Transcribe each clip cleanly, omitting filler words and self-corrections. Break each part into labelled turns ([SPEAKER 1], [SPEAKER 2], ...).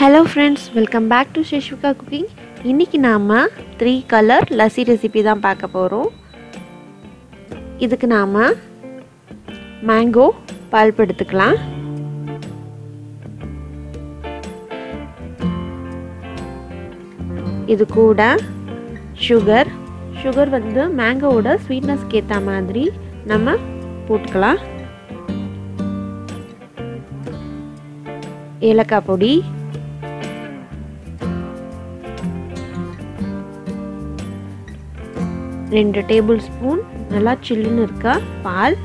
[SPEAKER 1] Hello friends, welcome back to Sheshwika Cooking. இன்னைக்கு நாம 3 colour lassi recipe தான் பார்க்க போறோம். இதுக்கு நாம மேங்கோ பல்ப் எடுத்துக்கலாம். இது கூட sugar வந்து மேங்கோவோட ஸ்வீட்னஸ்க்கு ஏத்த மாதிரி நம்ம போட்டுக்கலாம். ஏலக்காய் பொடி, 2 டேபிள் ஸ்பூன் நல்லா சில்லுன்னு இருக்க பால்,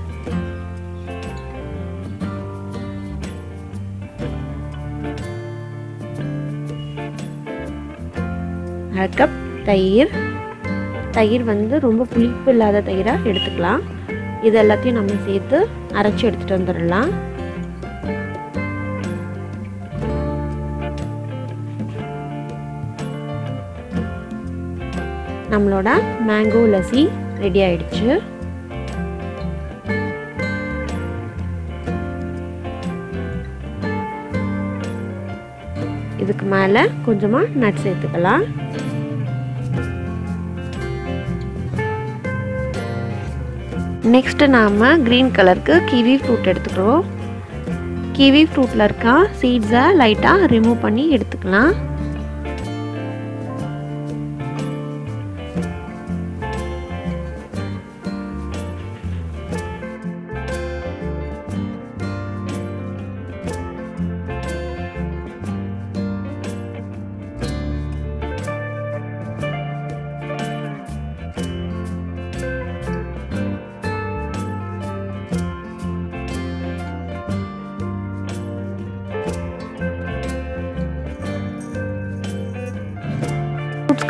[SPEAKER 1] 1/2 கப் தயிர் வந்து ரொம்ப புளிப்பு இல்லாத தயிரா எடுத்துக்கலாம். இது எல்லாத்தையும் நம்ம சேர்த்து அரைச்சி எடுத்துட்டு வந்துடலாம். நம்மளோட மேங்கோ லஸ்ஸி ரெடி ஆயிடுச்சு. இதுக்கு மேல கொஞ்சமா நட்ஸ் சேர்த்துக்கலாம். நெக்ஸ்ட் நாம கிரீன் கலருக்கு கிவி ஃப்ரூட் எடுத்துக்கிறோம். கிவி ஃப்ரூட்ல இருக்க சீட்ஸை லைட்டா ரிமூவ் பண்ணி எடுத்துக்கலாம்.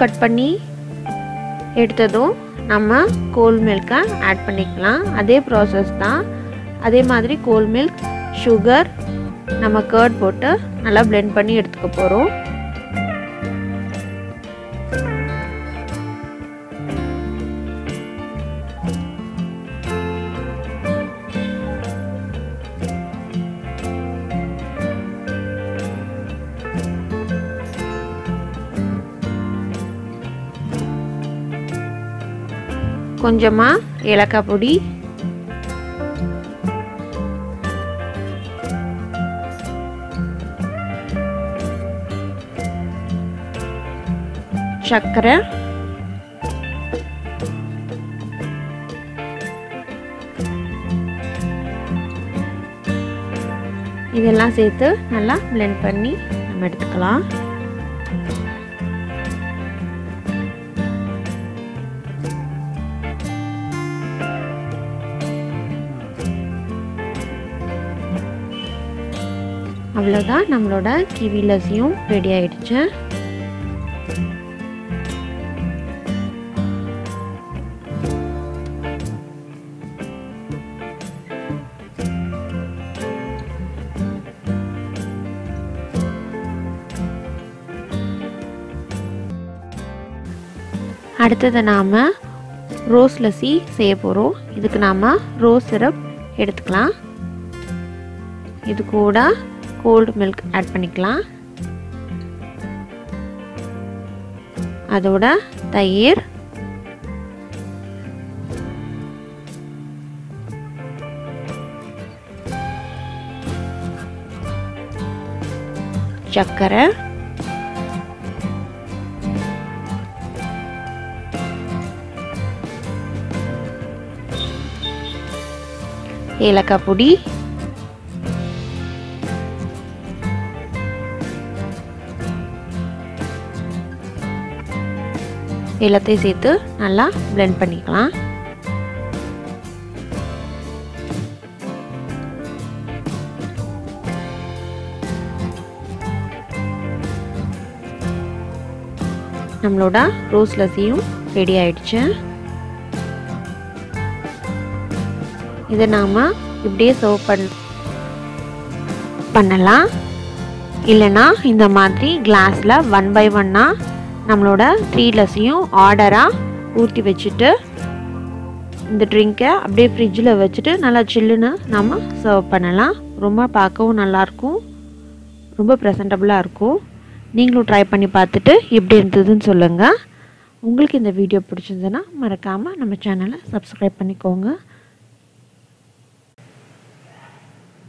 [SPEAKER 1] கட் பண்ணி எடுத்ததும் நம்ம கோல் மில்கை ஆட் பண்ணிக்கலாம். அதே ப்ராசஸ் தான். அதே மாதிரி கோல் மில்க், சுகர், நம்ம கர்ட் போட்டு நல்லா blend பண்ணி எடுத்துக்க போகிறோம். கொஞ்சமா ஏலக்காய் பொடி, சர்க்கரை, இதெல்லாம் சேர்த்து நல்லா blend பண்ணி நம்ம எடுத்துக்கலாம். அவ்வளோதான், நம்மளோட கிவி லஸ்ஸியும் ரெடி ஆயிடுச்சு. அடுத்தது நாம ரோஸ் லஸ்ஸி செய்ய போகிறோம். இதுக்கு நாம ரோஸ் சிரப் எடுத்துக்கலாம். இது கூட கோல்டு மில்க் ஆட் பண்ணிக்கலாம். அதோட தயிர், சர்க்கரை, ஏலக்காய் பொடி, எல்லாத்தையும் சேர்த்து நல்லா blend பண்ணிக்கலாம். நம்மளோட ரோஸ் லஸ்ஸியும் ரெடி ஆயிடுச்சு. இதை நாம இப்படியே சர்வ் பண்ணலாம். இல்லைன்னா இந்த மாதிரி கிளாஸில் 1 by 1 நம்மளோட 3 லஸ்ஸியும் ஆர்டராக ஊற்றி வச்சுட்டு இந்த ட்ரிங்கை அப்படியே ஃப்ரிட்ஜில் வச்சுட்டு நல்லா சில்லுன்னு நம்ம சர்வ் பண்ணலாம். ரொம்ப பார்க்கவும் நல்லாயிருக்கும், ரொம்ப ப்ரெசன்டபுளாக இருக்கும். நீங்களும் ட்ரை பண்ணி பார்த்துட்டு எப்படி இருந்ததுன்னு சொல்லுங்கள். உங்களுக்கு இந்த வீடியோ பிடிச்சிருந்ததுன்னா மறக்காமல் நம்ம சேனலை சப்ஸ்கிரைப் பண்ணிக்கோங்க.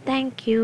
[SPEAKER 1] தேங்க்யூ.